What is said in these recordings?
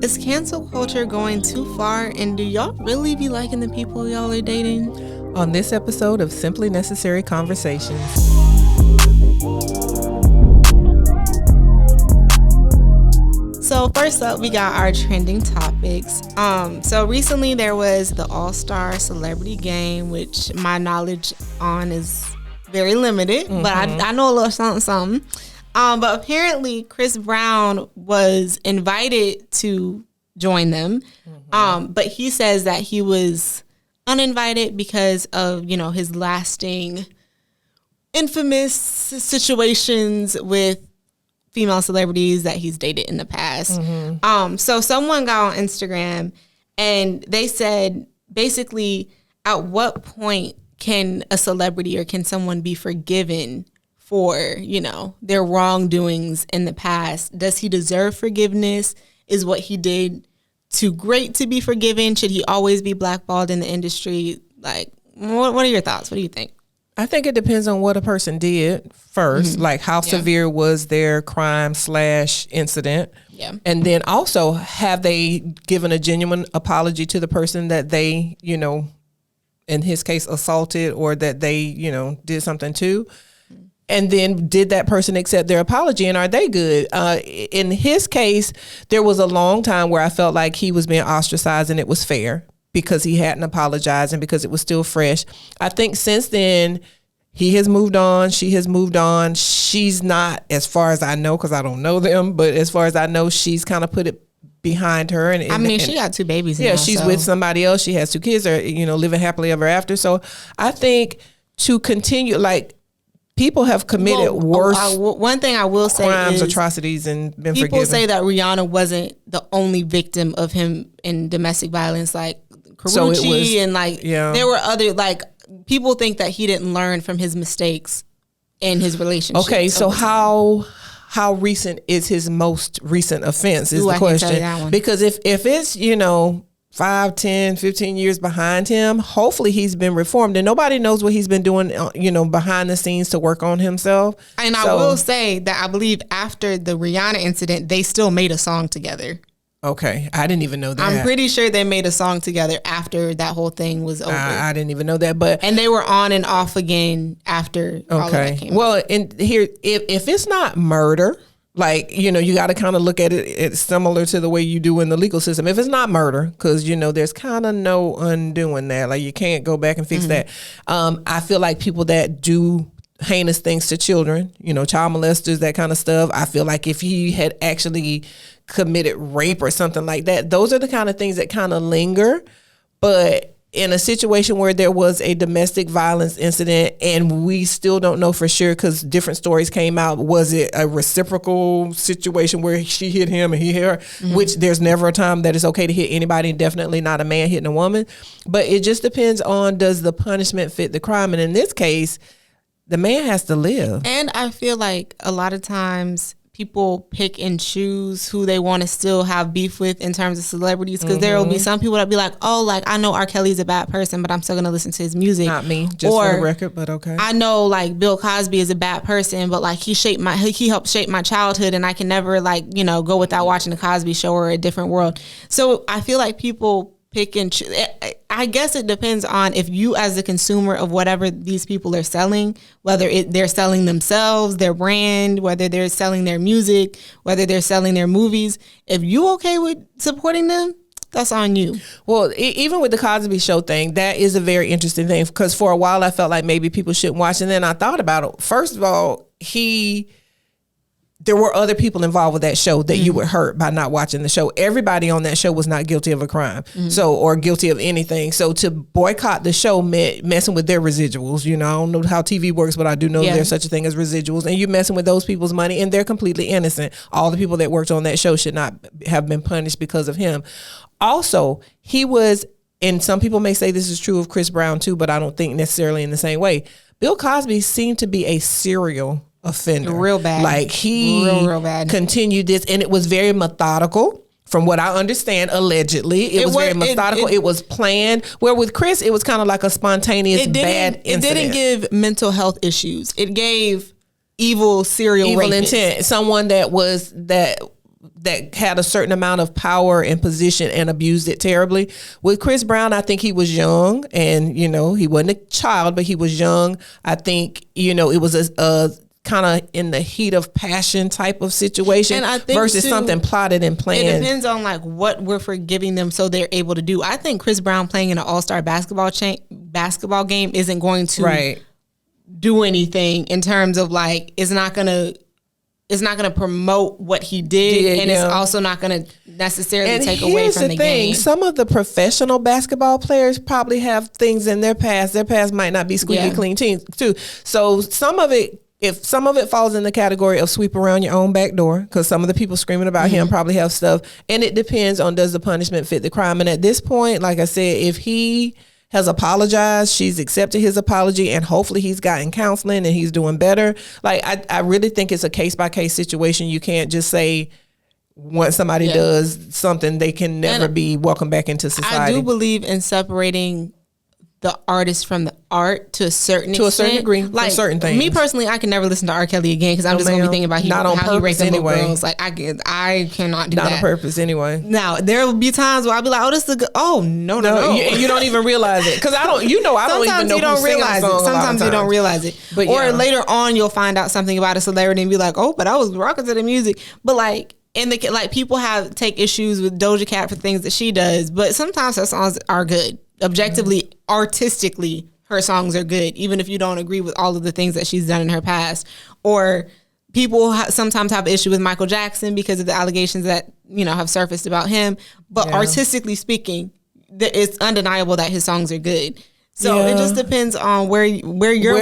Is cancel culture going too far? And do y'all really be liking the people y'all are dating? On this episode of Simply Necessary Conversations. So first up, we got our trending topics. So recently there was the All-Star Celebrity Game, which my knowledge on is very limited, but I know a little something. But apparently Chris Brown was invited to join them. But he says that he was uninvited because of, his lasting infamous situations with female celebrities that he's dated in the past. So someone got on Instagram and they said, basically, at what point can a celebrity or can someone be forgiven for, their wrongdoings in the past? Does he deserve forgiveness? Is what he did too great to be forgiven? Should he always be blackballed in the industry? Like, what are your thoughts? What do you think? I think it depends on what a person did first, like how severe was their crime/incident. Yeah. And then also, have they given a genuine apology to the person that they, in his case, assaulted or that they, did something to? And then did that person accept their apology and are they good? In his case, there was a long time where I felt like he was being ostracized and it was fair because he hadn't apologized and because it was still fresh. I think since then, he has moved on. She has moved on. She's not, as far as I know, because I don't know them, but as far as I know, she's kind of put it behind her. And she got 2 babies now. Yeah, she's with somebody else. She has 2 kids or, living happily ever after. So I think to continue, people have committed worse one thing I will say crimes, is atrocities, and been people forgiven. say that Rihanna wasn't the only victim of him in domestic violence, like Karrueche, there were other, people think that he didn't learn from his mistakes in his relationship. Okay, so how recent is his most recent offense is the question. Because if it's, 5, 10, 15 years behind him, hopefully he's been reformed and nobody knows what he's been doing, behind the scenes to work on himself. And I will say that I believe after the Rihanna incident, they still made a song together. Okay. I didn't even know that. I'm pretty sure they made a song together after that whole thing was over. I didn't even know that, and they were on and off again after all of that came out. And here, if it's not murder, you got to kind of look at it. It's similar to the way you do in the legal system. If it's not murder, because, there's kind of no undoing that. You can't go back and fix that. I feel like people that do heinous things to children, child molesters, that kind of stuff. I feel like if he had actually committed rape or something like that, those are the kind of things that kind of linger. But in a situation where there was a domestic violence incident and we still don't know for sure because different stories came out, was it a reciprocal situation where she hit him and he hit her, which there's never a time that it's okay to hit anybody, definitely not a man hitting a woman. But it just depends on, does the punishment fit the crime? And in this case, the man has to live. And I feel like a lot of times people pick and choose who they want to still have beef with in terms of celebrities, because there will be some people that be like, I know R. Kelly's a bad person, but I'm still going to listen to his music. Not me, just for the record, but okay. I know Bill Cosby is a bad person, but he helped shape my childhood and I can never go without watching the Cosby Show or A Different World. So I feel like people pick and choose. I guess it depends on if you as a consumer of whatever these people are selling, whether they're selling themselves, their brand, whether they're selling their music, whether they're selling their movies. If you okay with supporting them, that's on you. Well, even with the Cosby Show thing, that is a very interesting thing, because for a while I felt like maybe people shouldn't watch. And then I thought about it. First of all, there were other people involved with that show that you would hurt by not watching the show. Everybody on that show was not guilty of a crime, or guilty of anything. So to boycott the show meant messing with their residuals. I don't know how TV works, but I do know there's such a thing as residuals, and you're messing with those people's money, and they're completely innocent. All the people that worked on that show should not have been punished because of him. Also, he was, and some people may say this is true of Chris Brown too, but I don't think necessarily in the same way. Bill Cosby seemed to be a serial offender. Real bad. He real bad. Continued this, and it was very methodical. From what I understand, allegedly, it was very methodical. It was planned. Where with Chris, it was kind of like a spontaneous bad incident. It didn't give mental health issues. It gave evil serial rapist. Intent. Someone that that had a certain amount of power and position and abused it terribly. With Chris Brown, I think he was young, and he wasn't a child, but he was young. I think it was a kind of in the heat of passion type of situation, and I think versus something plotted and planned. It depends on like what we're forgiving them so they're able to do. I think Chris Brown playing in an all-star basketball game isn't going to do anything in terms of like it's not gonna promote what he did, and it's also not gonna necessarily take away from the game. Some of the professional basketball players probably have things in their past. Their past might not be squeaky clean too. So some of it. If some of it falls in the category of sweep around your own back door, because some of the people screaming about him probably have stuff, and it depends on does the punishment fit the crime. And at this point, like I said, if he has apologized, she's accepted his apology, and hopefully he's gotten counseling and he's doing better. Like I really think it's a case by case situation. You can't just say once somebody does something, they can never be welcomed back into society. I do believe in separating the artist from the art to a certain degree, like certain things. Me personally, I can never listen to R. Kelly again because I'm just gonna be thinking about how he raped little girls. Like I cannot do that. Not on purpose anyway. Now there will be times where I'll be like, oh, this is a good. Oh no. You don't even realize it because I don't even know. Sometimes you don't realize it. Sometimes you don't realize it. But or later on, you'll find out something about a celebrity and be like, oh, but I was rocking to the music. But like. And people take issues with Doja Cat for things that she does, but sometimes her songs are good. Objectively, artistically, her songs are good, even if you don't agree with all of the things that she's done in her past. Or people sometimes have an issue with Michael Jackson because of the allegations that have surfaced about him. But artistically speaking, it's undeniable that his songs are good. So it just depends on where your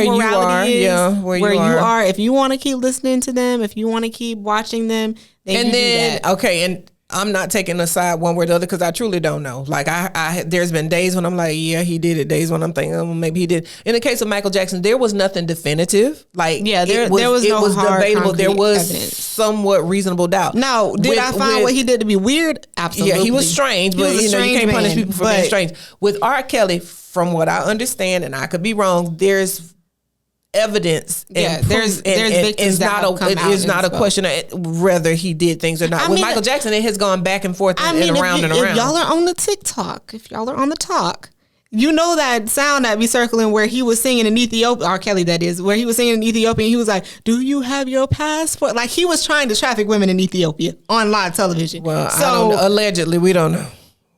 morality is, where you are. If you want to keep listening to them, if you want to keep watching them, then and I'm not taking a side one way or the other because I truly don't know. Like I there's been days when I'm like, yeah, he did it. Days when I'm thinking, oh, maybe he did. In the case of Michael Jackson, there was nothing definitive. Like there was no hard debatable. There was evidence. Somewhat reasonable doubt. Now, did I find what he did to be weird? Absolutely. Yeah, he was strange, but you can't punish people for being strange. With R. Kelly, from what I understand, and I could be wrong, there's evidence. There's victims it is not a question of whether he did things or not. With Michael Jackson, it has gone back and forth and around and around. If y'all are on the TikTok, if y'all are on the talk, you know that sound that be circling where he was singing in Ethiopia, R. Kelly that is, where he was singing in Ethiopia and he was like, do you have your passport? Like he was trying to traffic women in Ethiopia on live television. Well, I don't know. Allegedly, we don't know.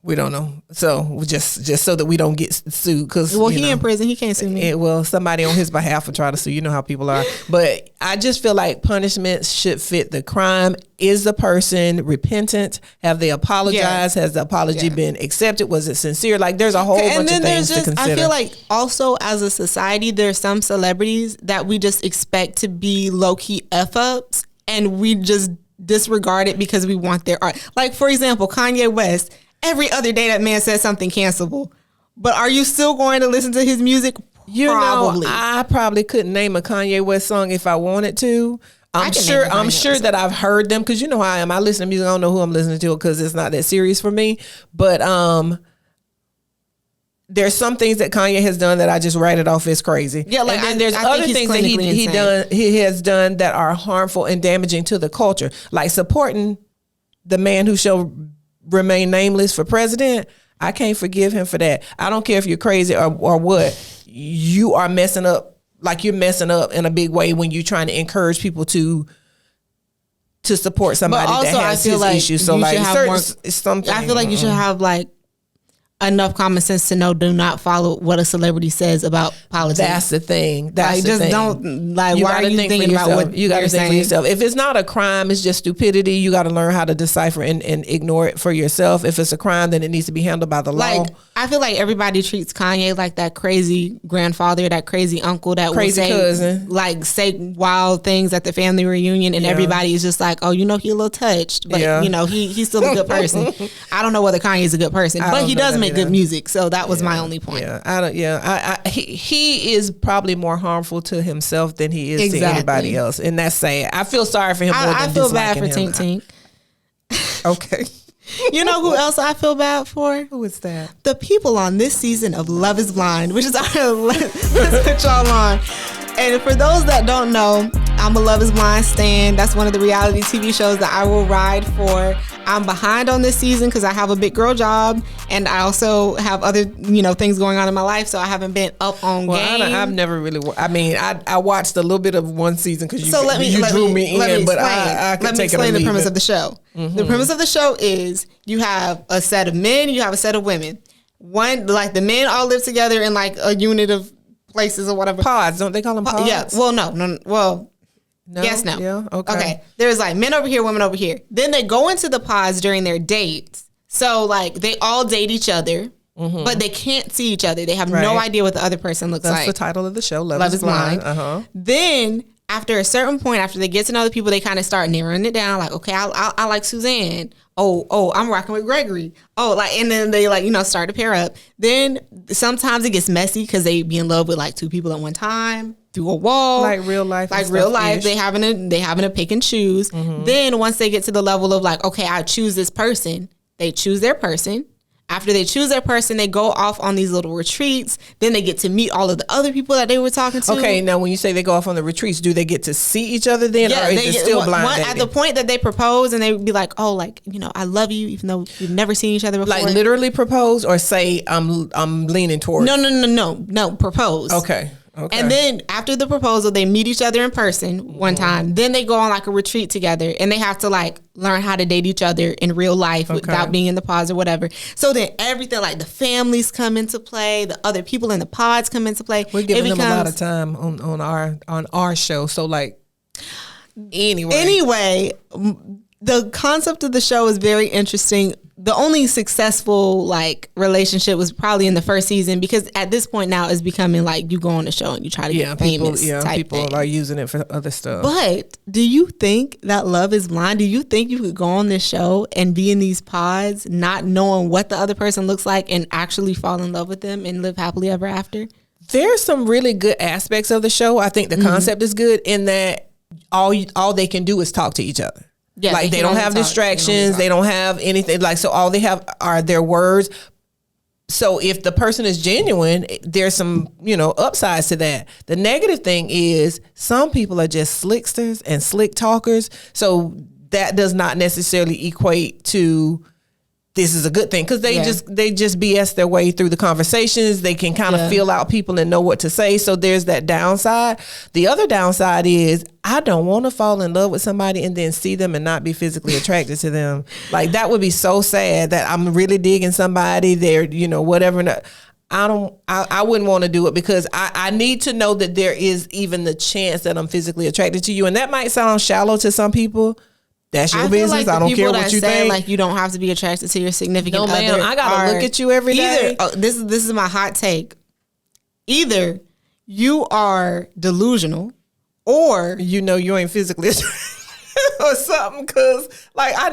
We don't know. So just so that we don't get sued. Because he in prison. He can't sue me. Somebody on his behalf will try to sue. You know how people are. But I just feel like punishments should fit the crime. Is the person repentant? Have they apologized? Has the apology been accepted? Was it sincere? Like there's a whole bunch of things to consider. I feel like also as a society, there's some celebrities that we just expect to be low-key F-ups and we just disregard it because we want their art. Like for example, Kanye West. Every other day that man says something cancelable. But are you still going to listen to his music? Probably. I probably couldn't name a Kanye West song if I wanted to. I'm sure that I've heard them because you know how I am. I listen to music. I don't know who I'm listening to because it's not that serious for me. But there's some things that Kanye has done that I just write it off as crazy. Yeah, like and then there's other things that he has done that are harmful and damaging to the culture, like supporting the man who shall remain nameless for president. I can't forgive him for that. I don't care if you're crazy or what. You are messing up. Like you're messing up in a big way when you're trying to encourage people to support somebody that has his issues. So like something. I feel like you should have like enough common sense to know do not follow what a celebrity says about politics. That's the thing. Don't like. Why are you thinking about what you got to think for yourself? If it's not a crime, it's just stupidity. You got to learn how to decipher and ignore it for yourself. If it's a crime, then it needs to be handled by the law. Like I feel like everybody treats Kanye like that crazy grandfather, that crazy uncle, that crazy cousin, like say wild things at the family reunion, and everybody is just like, oh, he a little touched, but he's still a good person. I don't know whether Kanye's a good person, but he does make good music, so that was my only point. He is probably more harmful to himself than he is to anybody else, and that's sad. I feel sorry for him more than I feel bad for Tink Tink. Okay. You know who else I feel bad for? Who is that? The people on this season of Love is Blind, which is our let's put y'all on. And for those that don't know, I'm a Love is Blind stan. That's one of the reality TV shows that I will ride for. I'm behind on this season because I have a big girl job, and I also have other, things going on in my life, so I haven't been up on game. I've never really. I watched a little bit of one season because you drew me in, but I could let me take explain it the premise of the show. Mm-hmm. The premise of the show is you have a set of men, you have a set of women. One, like the men all live together in like a unit of places or whatever. Pods, don't they call them pods? Yeah. Well, no. Well, no? Yes, no. Yeah. Okay. There's like men over here, women over here. Then they go into the pods during their dates. So like they all date each other, but they can't see each other. They have no idea what the other person looks like. That's the title of the show. Love is Blind. Then after a certain point, after they get to know the people, they kind of start narrowing it down. Like, okay, I like Suzanne. Oh, I'm rocking with Gregory. And then they start to pair up. Then sometimes it gets messy because they be in love with like two people at one time through a wall. Like real life. Like real life. They having to pick and choose. Then once they get to the level of like, okay, I choose this person, they choose their person. After they choose their person, they go off on these little retreats. Then they get to meet all of the other people that they were talking to. Okay, now when you say they go off on the retreats, do they get to see each other then, or is it still blind dating? At the point that they propose, and they would be like, I love you, even though we've never seen each other before. Like literally propose, or say I'm leaning towards. No, propose. Okay. And then after the proposal, they meet each other in person one time. Then they go on like a retreat together, and they have to like learn how to date each other in real life without being in the pods or whatever. So then everything, like the families come into play, the other people in the pods come into play. We're giving them a lot of time on our show. So like anyway, the concept of the show is very interesting. The only successful like relationship was probably in the first season, because at this point now it's becoming like you go on the show and you try to get famous. People are using it for other stuff. But do you think that Love is Blind? Do you think you could go on this show and be in these pods not knowing what the other person looks like and actually fall in love with them and live happily ever after? There's some really good aspects of the show. I think the concept is good in that all they can do is talk to each other. Yeah, like they don't have distractions. They don't have anything. Like, so all they have are their words. So if the person is genuine, there's some, upsides to that. The negative thing is some people are just slicksters and slick talkers. So that does not necessarily equate to this is a good thing, because they just BS their way through the conversations. They can kind of feel out people and know what to say. So there's that downside. The other downside is I don't want to fall in love with somebody and then see them and not be physically attracted to them. Like that would be so sad that I'm really digging somebody. They're whatever. I wouldn't want to do it, because I need to know that there is even the chance that I'm physically attracted to you. And that might sound shallow to some people. That's your business. Like I don't care what you think. Like you don't have to be attracted to your significant other. No, ma'am. I gotta look at you every day. This is my hot take. Either you are delusional, or you ain't physically attracted or something. Because like I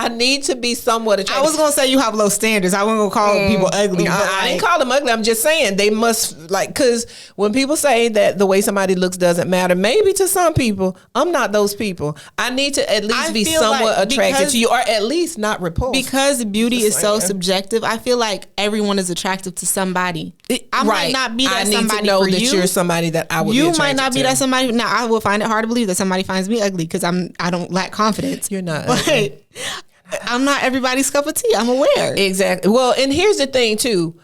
need to be somewhat attracted. I was gonna say you have low standards. I wasn't gonna call people ugly. I didn't call them ugly. I'm just saying they must, like, because when people say that the way somebody looks doesn't matter, maybe to some people, I'm not those people. I need to at least be somewhat attracted to you, or at least not repulsed. Because beauty is so subjective. I feel like everyone is attractive to somebody. I might not be that somebody for you. I need to know that you're somebody that I would be attracted to. You might not be that somebody. Now I will find it hard to believe that somebody finds me ugly, because I don't lack confidence. You're not. But I'm not everybody's cup of tea. I'm aware. Exactly. Well, and here's the thing too.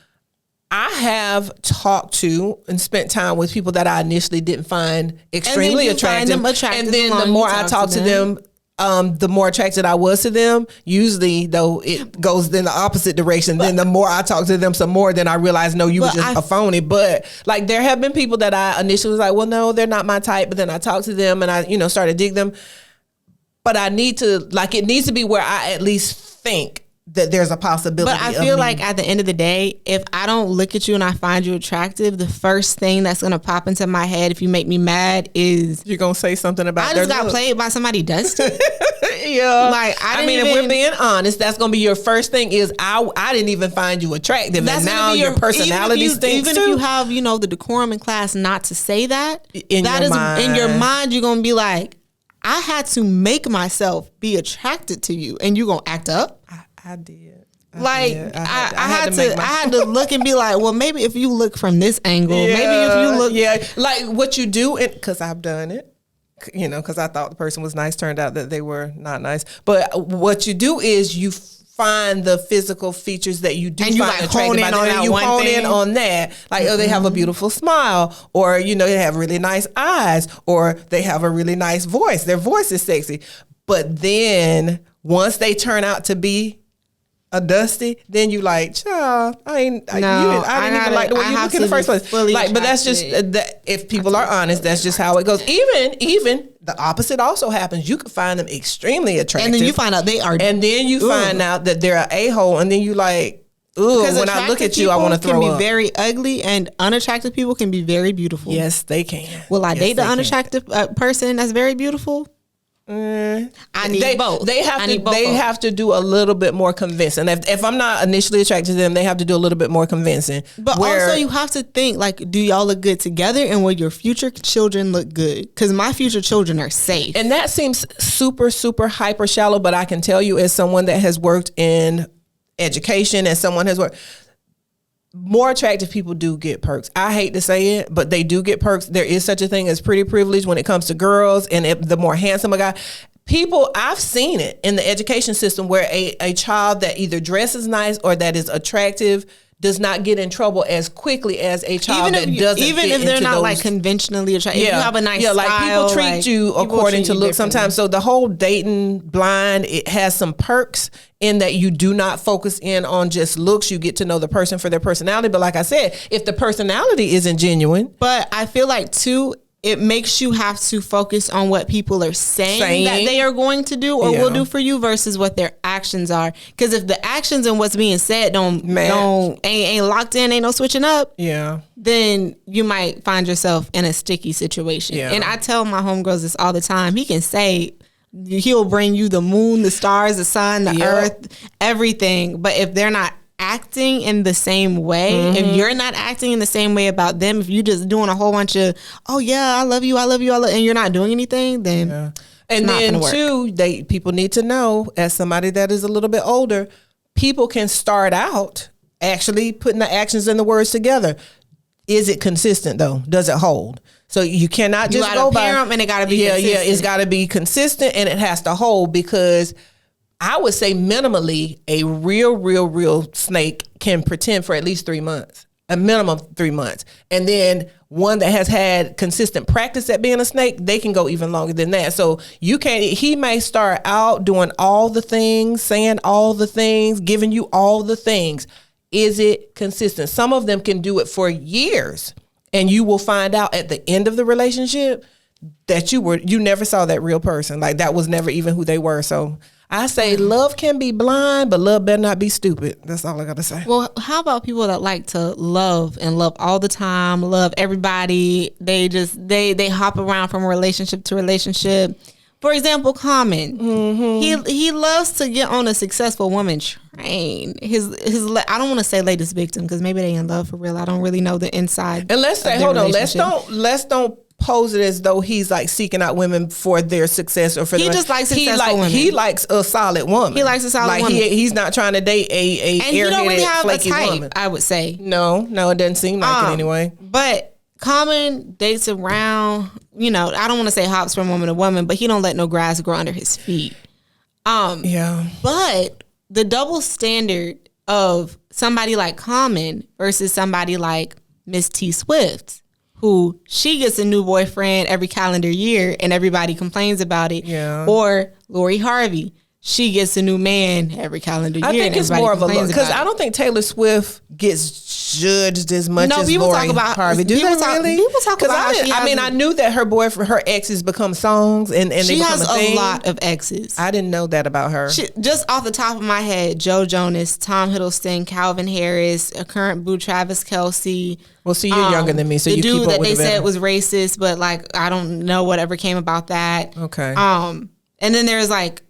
I have talked to and spent time with people that I initially didn't find extremely attractive. And then the more I talk to them, the more attracted I was to them. Usually, though, it goes in the opposite direction. Then the more I talk to them some more, then I realize, no, you were just a phony. But like, there have been people that I initially was like, well, no, they're not my type. But then I talked to them and I, started to dig them. But I need to, like, it needs to be where I at least think that there's a possibility. But I feel like at the end of the day, if I don't look at you and I find you attractive, the first thing that's going to pop into my head if you make me mad is... You're going to say something about I just got played by somebody dusty. Yeah. Like, if we're being honest, that's going to be your first thing is, I didn't even find you attractive. That's, and now your personality stinks even too. If you have, the decorum in class not to say that, in your mind, you're going to be like, I had to make myself be attracted to you, and you gonna act up? I did. Like I had to look and be like, well, maybe if you look from this angle, maybe if you look, like what you do, because I've done it. Because I thought the person was nice, turned out that they were not nice. But what you do is you find the physical features that you do and find attractive, and you hone in on that. Like, oh, they have a beautiful smile, or they have really nice eyes, or they have a really nice voice. Their voice is sexy. But then once they turn out to be a Dusty, then you like, child, I didn't even like the way you look in the first place. Like, but that's just that. If people are honest, that's just how it goes. Even the opposite also happens. You can find them extremely attractive, and then you find out they are, and then you find out that they're an a-hole, and then you like, ooh. When I look at you, I want to throw up. Can be very ugly, and unattractive people can be very beautiful. Yes, they can. Will I date the unattractive person that's very beautiful? I need both. They have to do a little bit more convincing. If I'm not initially attracted to them, they have to do a little bit more convincing. But also, you have to think, like, do y'all look good together, and will your future children look good? Because my future children are safe. And that seems super, super hyper shallow. But I can tell you, as someone that has worked in education, as someone has worked. More attractive people do get perks. I hate to say it, but they do get perks. There is such a thing as pretty privilege when it comes to girls, and the more handsome a guy. I've seen it in the education system where a child that either dresses nice or that is attractive does not get in trouble as quickly as a child that doesn't. Even if they're not like conventionally attractive, if you have a nice style, like people treat you according to look sometimes. So the whole dating blind, it has some perks in that you do not focus in on just looks. You get to know the person for their personality. But like I said, if the personality isn't genuine, but I feel like too, it makes you have to focus on what people are saying that they are going to do or will do for you versus what their actions are. Because if the actions and what's being said ain't locked in, ain't no switching up, then you might find yourself in a sticky situation. And I tell my homegirls this all the time. He can say he'll bring you the moon, the stars, the sun, the earth, everything. But if they're not acting in the same way, if you're not acting in the same way about them, if you're just doing a whole bunch of, oh yeah, I love you, and you're not doing anything, then and then too, people need to know, as somebody that is a little bit older, people can start out actually putting the actions and the words together. Is it consistent though? Does it hold? So you cannot just go by them, and it got to be consistent. It's got to be consistent, and it has to hold, because I would say minimally a real snake can pretend for at least 3 months, a minimum 3 months. And then one that has had consistent practice at being a snake, they can go even longer than that. So he may start out doing all the things, saying all the things, giving you all the things. Is it consistent? Some of them can do it for years, and you will find out at the end of the relationship that you never saw that real person. Like that was never even who they were. So I say love can be blind, but love better not be stupid. That's all I got to say. Well, how about people that like to love and love all the time, love everybody? They just, they hop around from relationship to relationship. For example, Common. He loves to get on a successful woman train. I don't want to say latest victim, because maybe they in love for real. I don't really know the inside. And let's say, hold on, let's don't pose it as though he's like seeking out women for their success or for he just likes successful women. He likes a solid woman. He likes a solid woman. He's not trying to date a and he don't really have a type, woman. I would say. No, it doesn't seem like it anyway. But Common dates around, I don't want to say hops from woman to woman, but he don't let no grass grow under his feet. But the double standard of somebody like Common versus somebody like Miss T Swift, who she gets a new boyfriend every calendar year and everybody complains about it. Or Lori Harvey, she gets a new man every calendar year. I think it's more of a look, because I don't think Taylor Swift gets judged as much as Lori Harvey. Do they really? People talk about I knew that her boyfriend, her exes become songs, and she they become has a lot of exes. I didn't know that about her. Just off the top of my head, Joe Jonas, Tom Hiddleston, Calvin Harris, a current boo, Travis Kelce. Well, see, you're younger than me, so you keep up with the dude that they said was racist, but like I don't know whatever came about that. Okay. And then there's like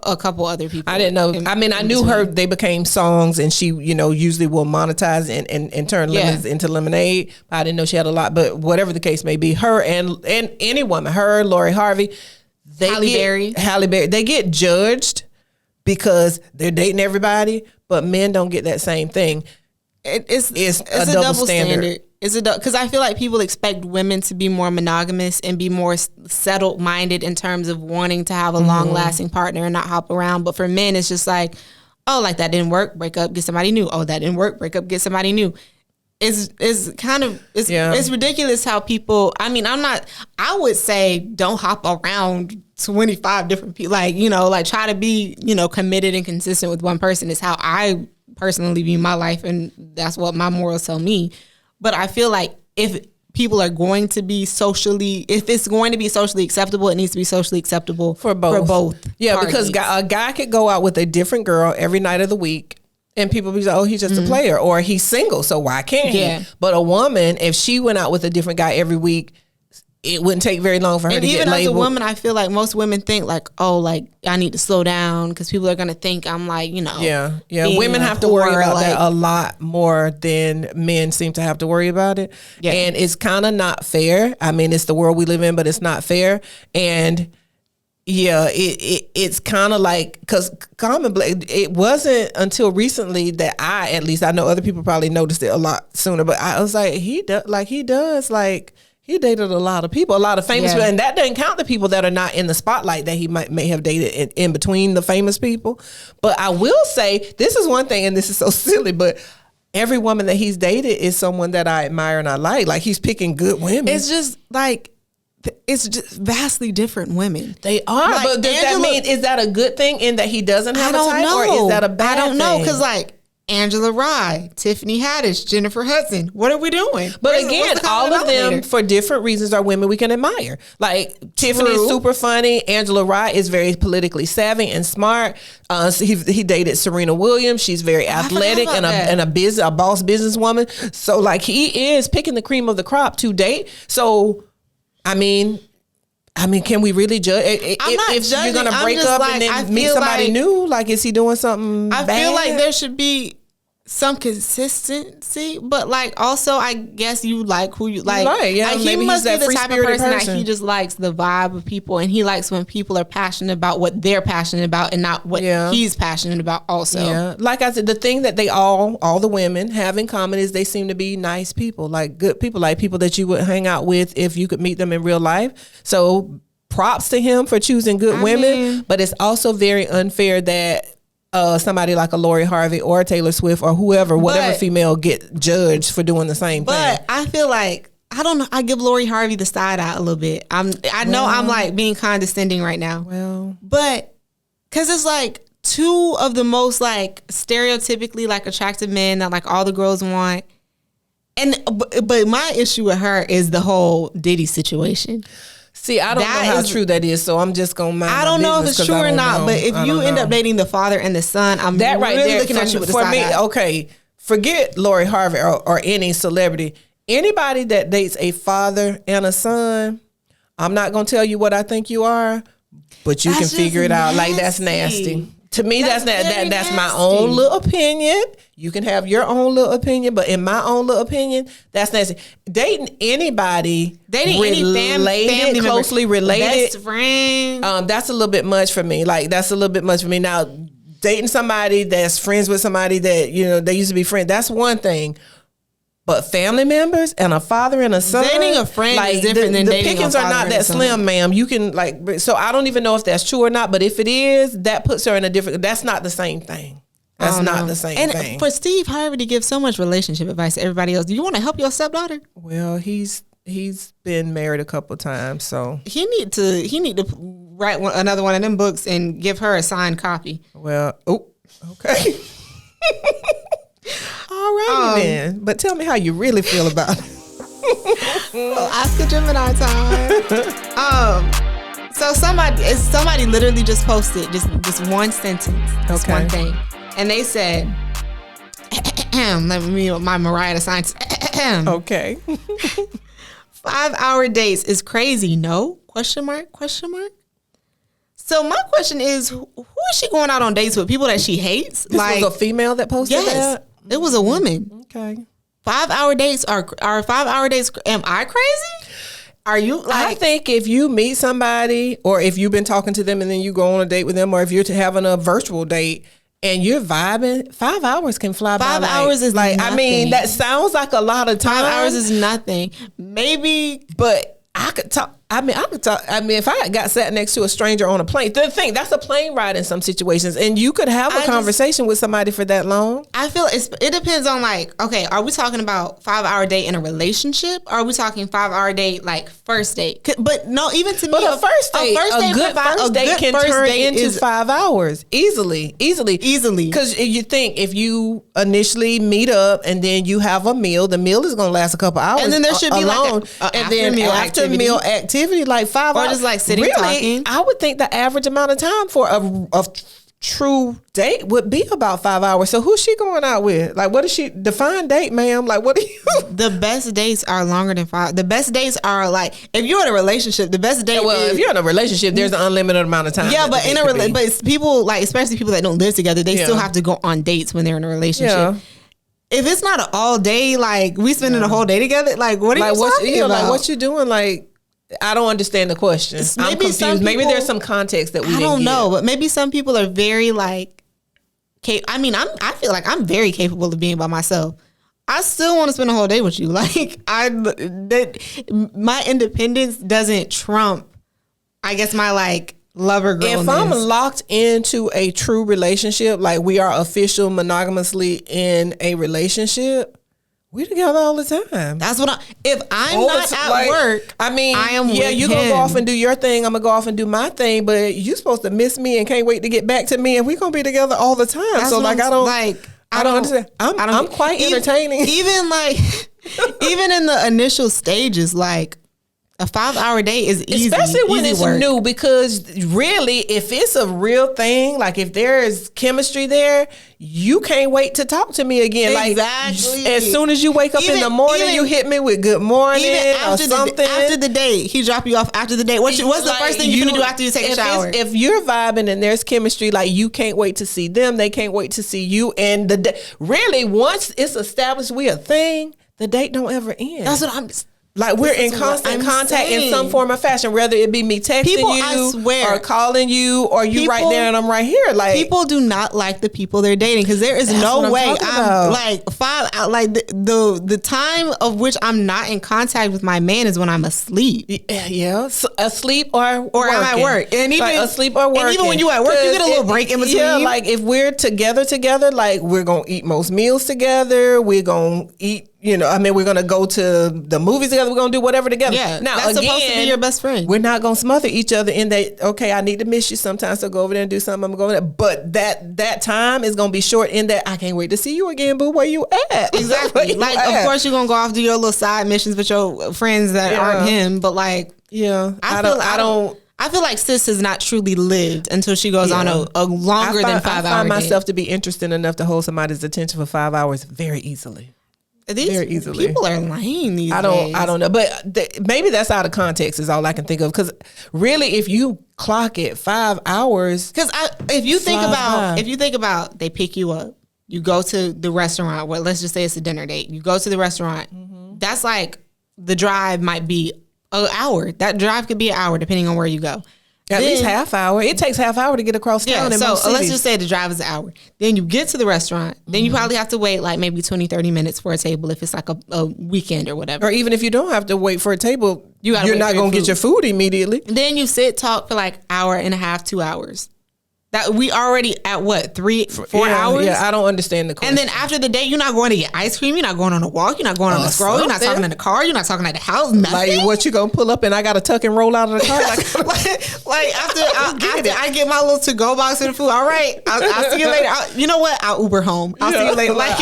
a couple other people. I didn't know. I knew her. They became songs, and she, usually will monetize and turn lemons into lemonade. I didn't know she had a lot. But whatever the case may be, her and any woman, her, Lori Harvey, Halle Berry, they get judged because they're dating everybody. but men don't get that same thing. It's a double standard. It's because I feel like people expect women to be more monogamous and be more settled minded in terms of wanting to have a long lasting partner and not hop around. But for men, it's just like, oh, like that didn't work, break up, get somebody new. Oh, that didn't work, break up, get somebody new. It's ridiculous how people, I would say don't hop around 25 different people. Like, like try to be, committed and consistent with one person is how I personally view my life. And that's what my morals tell me. But I feel like if people are going to be if it's going to be socially acceptable, it needs to be socially acceptable for both. Yeah, parties. because a guy could go out with a different girl every night of the week. And people be like, oh, he's just a player, or he's single, so why can't he? But a woman, if she went out with a different guy every week, it wouldn't take very long for her to get labeled. And even as a woman, I feel like most women think like, oh, like I need to slow down because people are going to think I'm like, Yeah. Women have to worry about that a lot more than men seem to have to worry about it. Yeah. And it's kind of not fair. I mean, it's the world we live in, but it's not fair. And yeah, it's kind of like, because it wasn't until recently that at least I know other people probably noticed it a lot sooner, but I was like, he dated a lot of people, a lot of famous people, and that doesn't count the people that are not in the spotlight that he may have dated in between the famous people. But I will say, this is one thing, and this is so silly, but every woman that he's dated is someone that I admire and I like. Like, he's picking good women. It's just like, it's just vastly different women. They are, like, but does that mean, is that a good thing in that he doesn't have a type, or is that a bad thing? I don't know, because like Angela Rye, Tiffany Haddish, Jennifer Hudson, what are we doing? But again, all of them for different reasons are women we can admire. Like Tiffany is super funny. Angela Rye is very politically savvy and smart. He dated Serena Williams. She's very athletic and a boss businesswoman. So like he is picking the cream of the crop to date. So I mean, can we really judge? If you're going to break up and then meet somebody new, like, is he doing something bad? I feel like there should be some consistency, but like also I guess you like who you like. Right, yeah, he must be the type of person that he just likes the vibe of people, and he likes when people are passionate about what they're passionate about and not what he's passionate about also. Yeah, like I said, the thing that they all the women have in common is they seem to be nice people, like good people, like people that you would hang out with if you could meet them in real life. So props to him for choosing good women, but it's also very unfair that somebody like a Lori Harvey or a Taylor Swift or whatever female get judged for doing the same thing. But I feel like, I don't know, I give Lori Harvey the side eye a little bit. I know I'm like being condescending right now. But because it's like two of the most like stereotypically like attractive men that like all the girls want. But my issue with her is the whole Diddy situation. See, I don't know how true that is, so I'm just gonna mind. I don't know if it's true or not, but if you end up dating the father and the son, I'm that right really there looking at you with the side eye. Okay, forget Lori Harvey or any celebrity. Anybody that dates a father and a son, I'm not gonna tell you what I think you are, but you can figure it out. Like, that's nasty. To me, that's my own little opinion. You can have your own little opinion, but in my own little opinion, that's nasty. Dating any family closely related, best friend, that's a little bit much for me. Like, that's a little bit much for me. Now, dating somebody that's friends with somebody that they used to be friends, that's one thing. But family members and a father and a son, dating a friend is different than dating a father. The pickings are not that slim, ma'am. You can so I don't even know if that's true or not. But if it is, that puts her in a different. That's not the same thing. That's not the same thing. And for Steve Harvey to give so much relationship advice to everybody else, do you want to help your stepdaughter? Well, he's been married a couple of times, so he need to write another one of them books and give her a signed copy. Well, okay. All righty then. But tell me how you really feel about it. Well, Ask a Gemini time. So somebody literally just posted just one sentence, just one thing, and they said, "Let me my Mariah science." Okay. 5-hour dates is crazy. No? Question mark? So my question is, who is she going out on dates with? People that she hates? This was a female that posted that? It was a woman. Okay. 5-hour dates are 5-hour dates. Am I crazy? Are you like? I think if you meet somebody, or if you've been talking to them and then you go on a date with them, or if you're having a virtual date and you're vibing, 5 hours can fly by. 5 hours is like, nothing. I mean, that sounds like a lot of time. 5 hours is nothing. Maybe, but I could talk. I mean, if I got sat next to a stranger on a plane, that's a plane ride in some situations, and you could have a conversation with somebody for that long. I feel it depends on, like, okay, are we talking about 5 hour date in a relationship? Or are we talking 5 hour date like first date? But no, even to me, a good first date can turn into 5 hours easily. Because you think if you initially meet up and then you have a meal, the meal is going to last a couple hours, and then there should be alone, like and then after meal activity, like 5 hours, or just like sitting talking. I would think the average amount of time for a true date would be about 5 hours. So who's she going out with? Like, what is she define date, ma'am? Like, what are you? The best dates are longer than 5. The best dates are like, if you're in a relationship, the best date. Well, if you're in a relationship, there's an unlimited amount of time. Yeah, but but people, like, especially people that don't live together, they still have to go on dates when they're in a relationship. Yeah. If it's not an all day, like, we spending a whole day together, like, what are you talking about? Like, what you doing? Like, I don't understand the question. I'm confused. Maybe there's some context that we didn't get. I don't know, but maybe some people are very, like, I mean, I feel like I'm very capable of being by myself. I still want to spend a whole day with you. Like, my independence doesn't trump, I guess, my, like, lover girlness. If I'm locked into a true relationship, like we are official monogamously in a relationship, we together all the time. That's what if I'm not at work, I mean, I am with you gonna go off and do your thing, I'm gonna go off and do my thing, but you supposed to miss me and can't wait to get back to me, and we gonna be together all the time. That's so like, I don't understand. I'm quite entertaining. Even like, even in the initial stages, like, a 5 hour day is easy. Especially when it's work. new, because really, if it's a real thing, like if there is chemistry there, you can't wait to talk to me again. Exactly. Like, as soon as you wake up in the morning, you hit me with good morning or something. After the date, he drop you off after the date. What's the first thing you're going to do after you take a shower? If you're vibing and there's chemistry, like, you can't wait to see them, they can't wait to see you. And really, once it's established we a thing, the date don't ever end. That's what I'm... Like, we're in constant contact in some form or fashion, whether it be me texting you, I swear, or calling you, or you right there and I'm right here. Like, people do not like the people they're dating, because there is no way I'm like the time of which I'm not in contact with my man is when I'm asleep. Yeah, so asleep or I'm at work, and even like asleep or working. And even when you at work, you get a little break in between. Yeah, like if we're together, like we're gonna eat most meals together. We're gonna eat. You know, I mean, we're going to go to the movies together. We're going to do whatever together. Yeah, now, that's supposed to be your best friend. We're not going to smother each other in that, okay, I need to miss you sometimes, so go over there and do something. I'm going to go over there. But that time is going to be short in that I can't wait to see you again, boo. Where you at? Exactly. Like, of course, you're going to go off do your little side missions with your friends that aren't him. But, like, I feel like sis has not truly lived until she goes on a longer than 5 hours. I find myself to be interested enough to hold somebody's attention for 5 hours very easily. Very easily. People are lame these days. I don't know, but maybe that's out of context is all I can think of. Because really, if you clock it 5 hours, because if you think about, they pick you up, you go to the restaurant. Well, let's just say it's a dinner date. You go to the restaurant. Mm-hmm. That's like the drive might be an hour. That drive could be an hour depending on where you go. At least half hour. It takes half hour to get across town. Yeah, so let's just say the drive is an hour. Then you get to the restaurant. Then you probably have to wait like maybe 20, 30 minutes for a table if it's like a weekend or whatever. Or even if you don't have to wait for a table, you're not going to get your food immediately. Then you sit, talk for like hour and a half, 2 hours. That we already at what, 4 hours? Yeah, I don't understand the question. And then after the date, you're not going to get ice cream. You're not going on a walk. You're not going on a stroll. You're not talking in the car. You're not talking at the house. Nothing. Like, what, you gonna pull up and I gotta tuck and roll out of the car? like after I get my little to-go box of the food. All right, I'll see you later. You know what? I'll Uber home. I'll see you later. Like,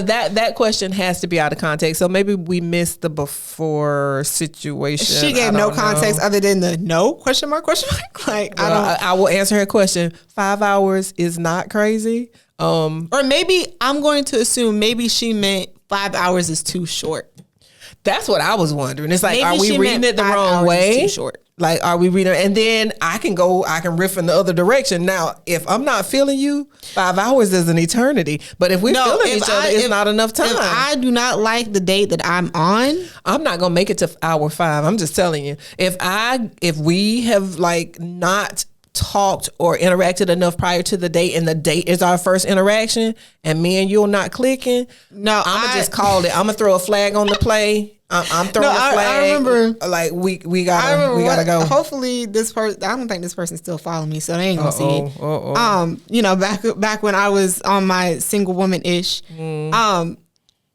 that question has to be out of context. So maybe we missed the before situation. She gave no context other than the no question mark. Like, I will answer her question. 5 hours is not crazy. Or maybe I'm going to assume maybe she meant 5 hours is too short. That's what I was wondering. It's like, maybe are we reading it the wrong way? Too short. Like, are we reading? And then I can riff in the other direction. Now, if I'm not feeling you, 5 hours is an eternity. But if we're feeling each other, it's not enough time. If I do not like the date that I'm on, I'm not gonna make it to hour 5. I'm just telling you. If we have like not talked or interacted enough prior to the date, and the date is our first interaction, and me and you are not clicking, no, I'm gonna just call it. I'm gonna throw a flag on the play. I'm throwing a flag. I remember, like we gotta go. Hopefully, this person. I don't think this person still following me, so they ain't gonna see it. You know, back when I was on my single woman ish,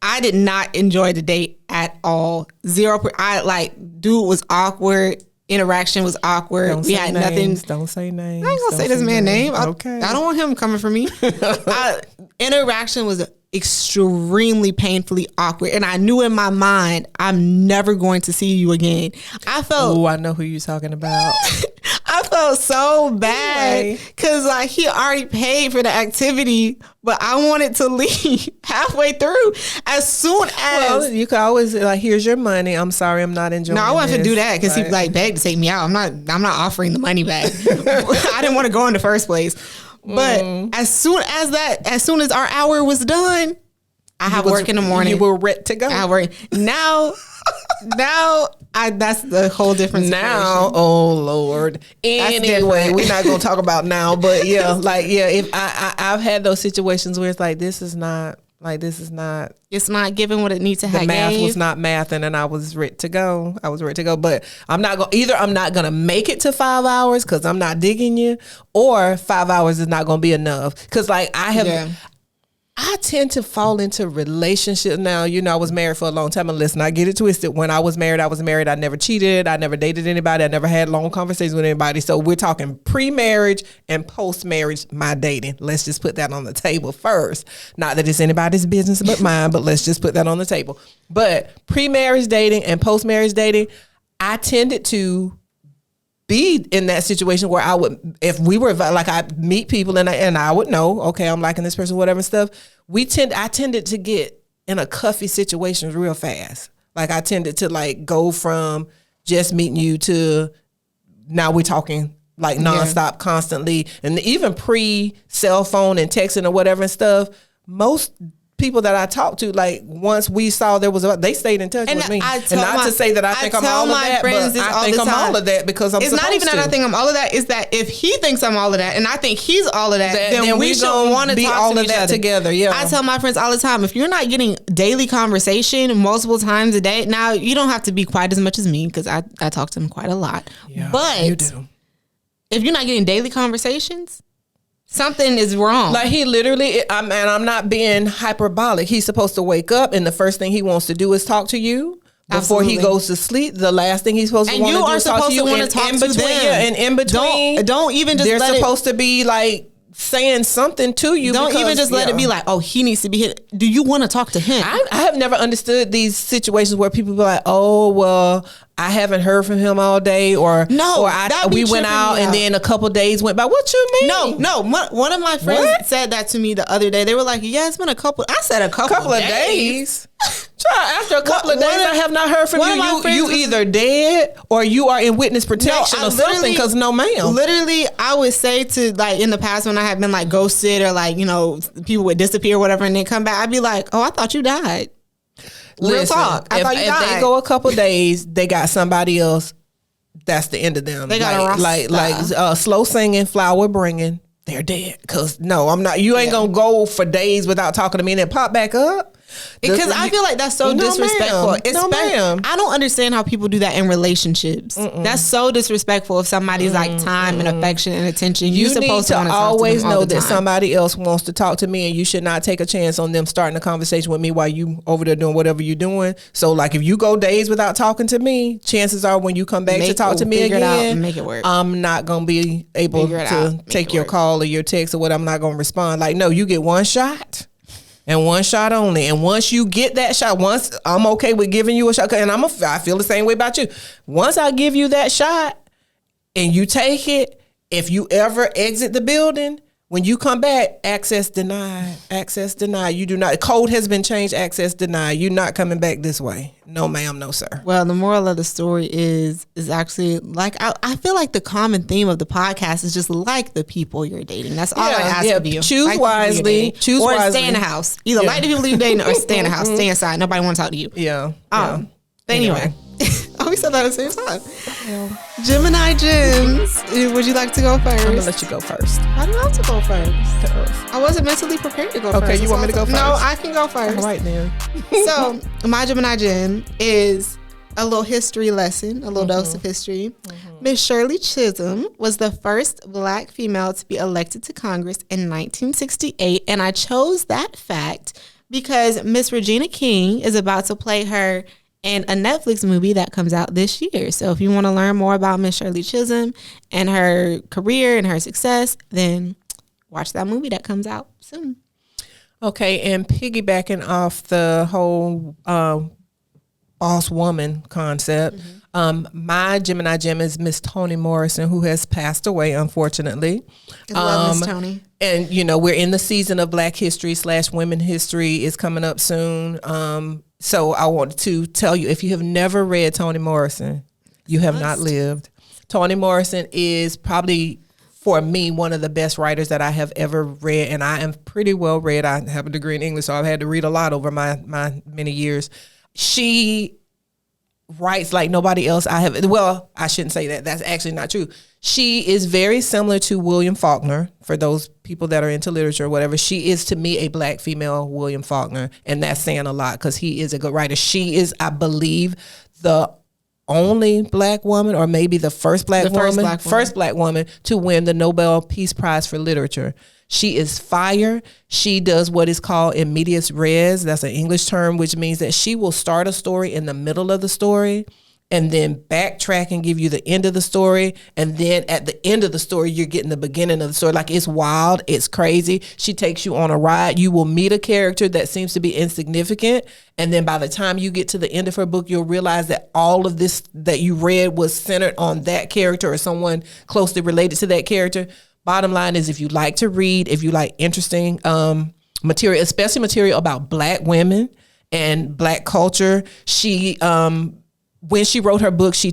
I did not enjoy the date at all. Dude was awkward. Interaction was awkward. We had nothing. Don't say names. I ain't gonna say this man's name. Okay. I don't want him coming for me. Interaction was extremely painfully awkward, and I knew in my mind I'm never going to see you again. I felt. Oh, I know who you're talking about. I felt so bad because like he already paid for the activity, but I wanted to leave halfway through. As soon as you could always like, here's your money. I'm sorry, I'm not enjoying. No, I wanted to do that because he like begged to take me out. I'm not offering the money back. I didn't want to go in the first place. But as soon as our hour was done, I have work in the morning. You were ready to go. I work now. That's the whole difference. Now, oh Lord. Anyway, we're not gonna talk about now, but if I've had those situations where it's like this is not it's not giving what it needs to have. The math was not mathing, and I was ready to go. But I'm not gonna make it to 5 hours because I'm not digging you, or 5 hours is not gonna be enough because I tend to fall into relationships now. You know, I was married for a long time, and listen, I get it twisted. When I was married. I never cheated. I never dated anybody. I never had long conversations with anybody. So we're talking pre-marriage and post-marriage, my dating. Let's just put that on the table first. Not that it's anybody's business but mine, but let's just put that on the table. But pre-marriage dating and post-marriage dating, I tended to be in that situation where I would, if we were like, I meet people and I would know, okay, I'm liking this person, whatever stuff. I tended to get in a cuffy situation real fast. Like I tended to like go from just meeting you to now we're talking like nonstop, constantly, and even pre cell phone and texting or whatever and stuff. Most people that I talked to, like once we saw they stayed in touch with me. And not to say that I think I'm all of that, but I think I'm all of that because I'm supposed to. It's not even that I think I'm all of that. It's that if he thinks I'm all of that and I think he's all of that, then we should want to be all of that together. Yeah. I tell my friends all the time, if you're not getting daily conversation multiple times a day, now you don't have to be quite as much as me because I talk to him quite a lot. Yeah, but you do. If you're not getting daily conversations, something is wrong. Like he literally, I'm not being hyperbolic. He's supposed to wake up and the first thing he wants to do is talk to you. Before he goes to sleep, the last thing he's supposed to want to do is talk to you. And in between, don't even just. They're supposed to be like saying something to you. Don't even just let it be like, oh, he needs to be hit. Do you want to talk to him? I have never understood these situations where people be like, oh, well, I haven't heard from him all day, or we went out and then a couple days went by. What you mean? No. One of my friends said that to me the other day. They were like, yeah, it's been a couple. I said a couple of days. After a couple of days, I have not heard from you. You either dead or you are in witness protection or something. Because no, ma'am. Literally, I would say to like in the past when I had been like ghosted or like people would disappear or whatever and then come back, I'd be like, oh, I thought you died. Real talk. I thought you died. If they go a couple days, they got somebody else. That's the end of them. They got like slow singing, flower bringing. They're dead. Cause no, I'm not. You ain't gonna go for days without talking to me and then pop back up. Because I feel like that's so disrespectful. No, ma'am. I don't understand how people do that in relationships. That's so disrespectful. If somebody's like time and affection and attention, you supposed need to always know that somebody else wants to talk to me, and you should not take a chance on them starting a conversation with me while you over there doing whatever you're doing. So, like, if you go days without talking to me, chances are when you come back to talk to me again, make it work. I'm not gonna be able to take your call or your text or what. I'm not gonna respond. Like, no, you get one shot. And one shot only. And once you get that shot, once I'm okay with giving you a shot, and I feel the same way about you. Once I give you that shot and you take it, if you ever exit the building, when you come back, access denied. Access denied. You do not. Code has been changed. Access denied. You're not coming back this way. No, ma'am. No, sir. Well, the moral of the story is actually like I feel like the common theme of the podcast is just like the people you're dating. That's all I ask of you. Choose like wisely. Choose or wisely. Stay in the house. Either like the people you're dating or stay in the house. Stay inside. Nobody want to talk to you. Yeah. But anyway. We said that at the same time. Gemini gems. Would you like to go first? I'm gonna let you go first. I don't have to go first. I wasn't mentally prepared to go first. Okay, you want me to go first? No, I can go first. All right, then. So my Gemini gem is a little history lesson, a little dose of history. Miss Shirley Chisholm was the first Black female to be elected to Congress in 1968, and I chose that fact because Miss Regina King is about to play her in a Netflix movie that comes out this year. So if you want to learn more about Miss Shirley Chisholm and her career and her success, then watch that movie that comes out soon. Okay, and piggybacking off the whole boss woman concept, my Gemini gem is Miss Toni Morrison, who has passed away, unfortunately. I love Miss Toni. And, we're in the season of Black history / women history is coming up soon. So I wanted to tell you, if you have never read Toni Morrison, you have not lived. Toni Morrison is probably, for me, one of the best writers that I have ever read, and I am pretty well read. I have a degree in English, so I've had to read a lot over my many years. She writes like nobody else I have. Well, I shouldn't say that. That's actually not true. She is very similar to William Faulkner, for those people that are into literature or whatever. She is, to me, a Black female William Faulkner, and that's saying a lot because he is a good writer. She is, I believe, the only Black woman, or maybe the first Black woman to win the Nobel Peace Prize for Literature. She is fire. She does what is called in medias res. That's an English term, which means that she will start a story in the middle of the story and then backtrack and give you the end of the story. And then at the end of the story, you're getting the beginning of the story. Like, it's wild. It's crazy. She takes you on a ride. You will meet a character that seems to be insignificant. And then by the time you get to the end of her book, you'll realize that all of this that you read was centered on that character or someone closely related to that character. Bottom line is, if you like to read, if you like interesting material, especially material about Black women and Black culture, she, when she wrote her book, she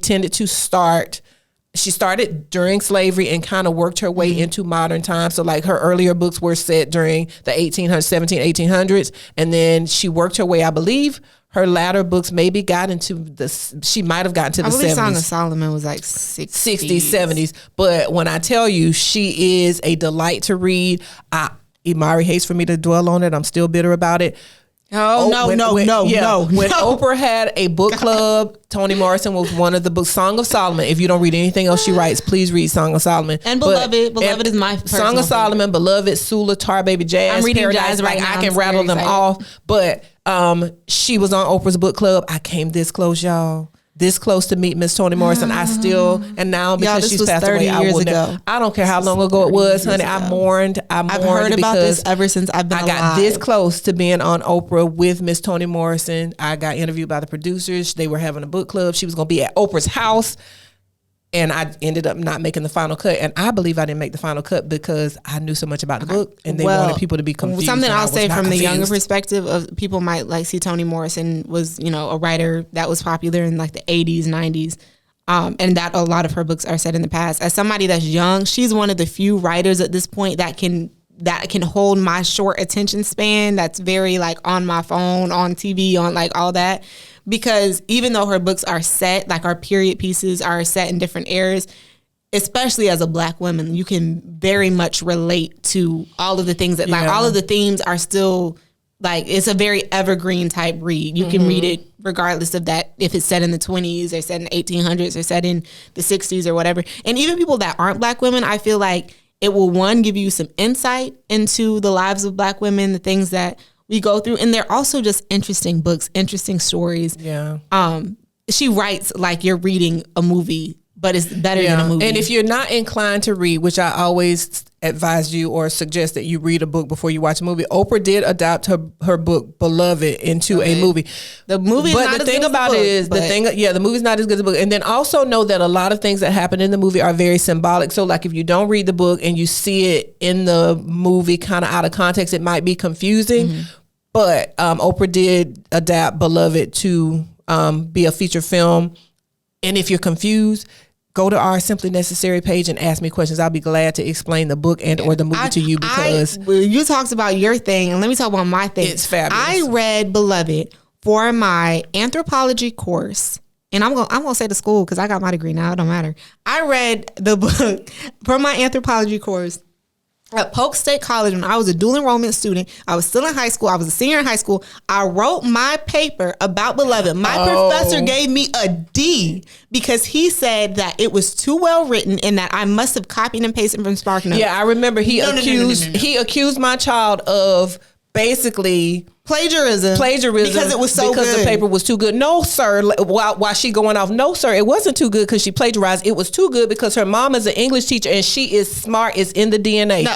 started during slavery and kind of worked her way into modern times. So like her earlier books were set during the 1800s. And then she worked her way, I believe, her latter books maybe got into she might have gotten to the 70s. Song of Solomon was like 60s, 70s. But when I tell you, she is a delight to read. Imari hates for me to dwell on it. I'm still bitter about it. Oh, no. When Oprah had a book club, Toni Morrison was one of the books. Song of Solomon. If you don't read anything else she writes, please read Song of Solomon. And Beloved. Beloved is my personal Song of Solomon, Beloved, Sula, Tar Baby, Jazz. I'm reading Paradise. Jazz right now. I can rattle them off. But she was on Oprah's book club. I came this close, y'all. This close to meet Miss Toni Morrison. I still, and now because she's passed away, I don't care how long ago it was, honey. I mourned. I've heard about this ever since I've been alive. I got this close to being on Oprah with Miss Toni Morrison. I got interviewed by the producers. They were having a book club. She was going to be at Oprah's house. And I ended up not making the final cut. And I believe I didn't make the final cut because I knew so much about the book and they wanted people to be confused. Something I'll say from the younger perspective of people might like see Toni Morrison was, a writer that was popular in like the 80s, 90s. And that a lot of her books are set in the past. As somebody that's young, she's one of the few writers at this point that can hold my short attention span. That's very like on my phone, on TV, on like all that. Because even though her books are set, like our period pieces are set in different eras, especially as a Black woman, you can very much relate to all of the things that, like, all of the themes are still, like, it's a very evergreen type read. You can read it regardless of that, if it's set in the 20s or set in the 1800s or set in the 60s or whatever. And even people that aren't Black women, I feel like it will, one, give you some insight into the lives of Black women, the things that we go through, and they're also just interesting books, interesting stories. Yeah. She writes like you're reading a movie, but it's better than a movie. And if you're not inclined to read, which I always advise you or suggest that you read a book before you watch a movie, Oprah did adapt her book Beloved into a movie. The movie, but the thing about it is the movie's not as good as the book. And then also know that a lot of things that happen in the movie are very symbolic. So like if you don't read the book and you see it in the movie kind of out of context, it might be confusing. But Oprah did adapt Beloved to be a feature film. And if you're confused, go to our Simply Necessary page and ask me questions. I'll be glad to explain the book and or the movie to you because you talked about your thing, and let me talk about my thing. It's fabulous. I read Beloved for my anthropology course and I'm gonna say the school because I got my degree now. It don't matter. I read the book from my anthropology course at Polk State College when I was a dual enrollment student. I was still in high school. I was a senior in high school. I wrote my paper about Beloved. My professor gave me a D because he said that it was too well written and that I must have copied and pasted from SparkNotes. Yeah, I remember he accused my child of basically plagiarism because it was so good. The paper was too good. No, sir. While she going off, no, sir, it wasn't too good because she plagiarized. It was too good because her mom is an English teacher and she is smart. It's in the DNA. No,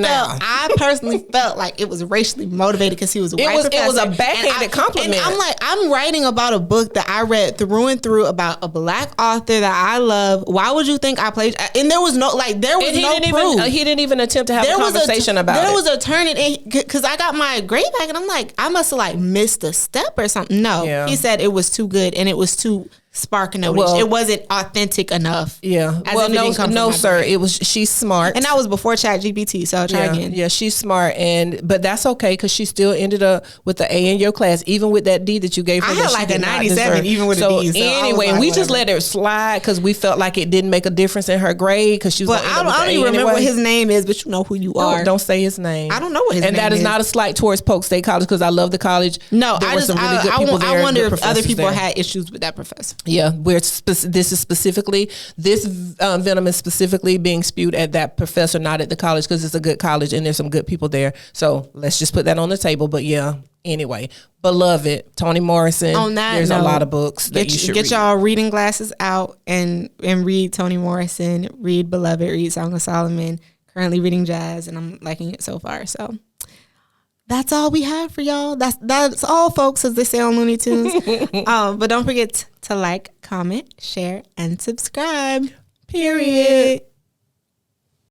I personally felt like it was racially motivated because he was a white professor. It was a backhanded compliment. And I'm like, I'm writing about a book that I read through and through about a black author that I love. Why would you think I plagiarized? And there was no proof. He didn't even attempt to have a conversation about it. There was a turn because I got my grade back and I'm like, I must have like missed a step or something. No, he said it was too good and it was too SparkNote. It wasn't authentic enough. Yeah. Well, no, sir. Brain. It was. She's smart, and that was before ChatGPT. So I'll try again. Yeah, she's smart, but that's okay because she still ended up with the A in your class, even with that D that you gave her. I had like a 97, even with a D. So anyway, like, we just let her slide because we felt like it didn't make a difference in her grade because she was. But I don't even remember what his name is, but you know who you are. Don't say his name. I don't know what his name is. And that is not a slight towards Polk State College because I love the college. No, I wonder if other people had issues with that professor. Yeah, this is specifically venom is specifically being spewed at that professor, not at the college because it's a good college and there's some good people there. So let's just put that on the table. But yeah, anyway, Beloved, Toni Morrison. On that there's note, a lot of books that you should get read. Y'all reading glasses out and read Toni Morrison, read Beloved, read Song of Solomon. Currently reading Jazz, and I'm liking it so far. So that's all we have for y'all. That's all, folks, as they say on Looney Tunes. But don't forget to like, comment, share, and subscribe. Period.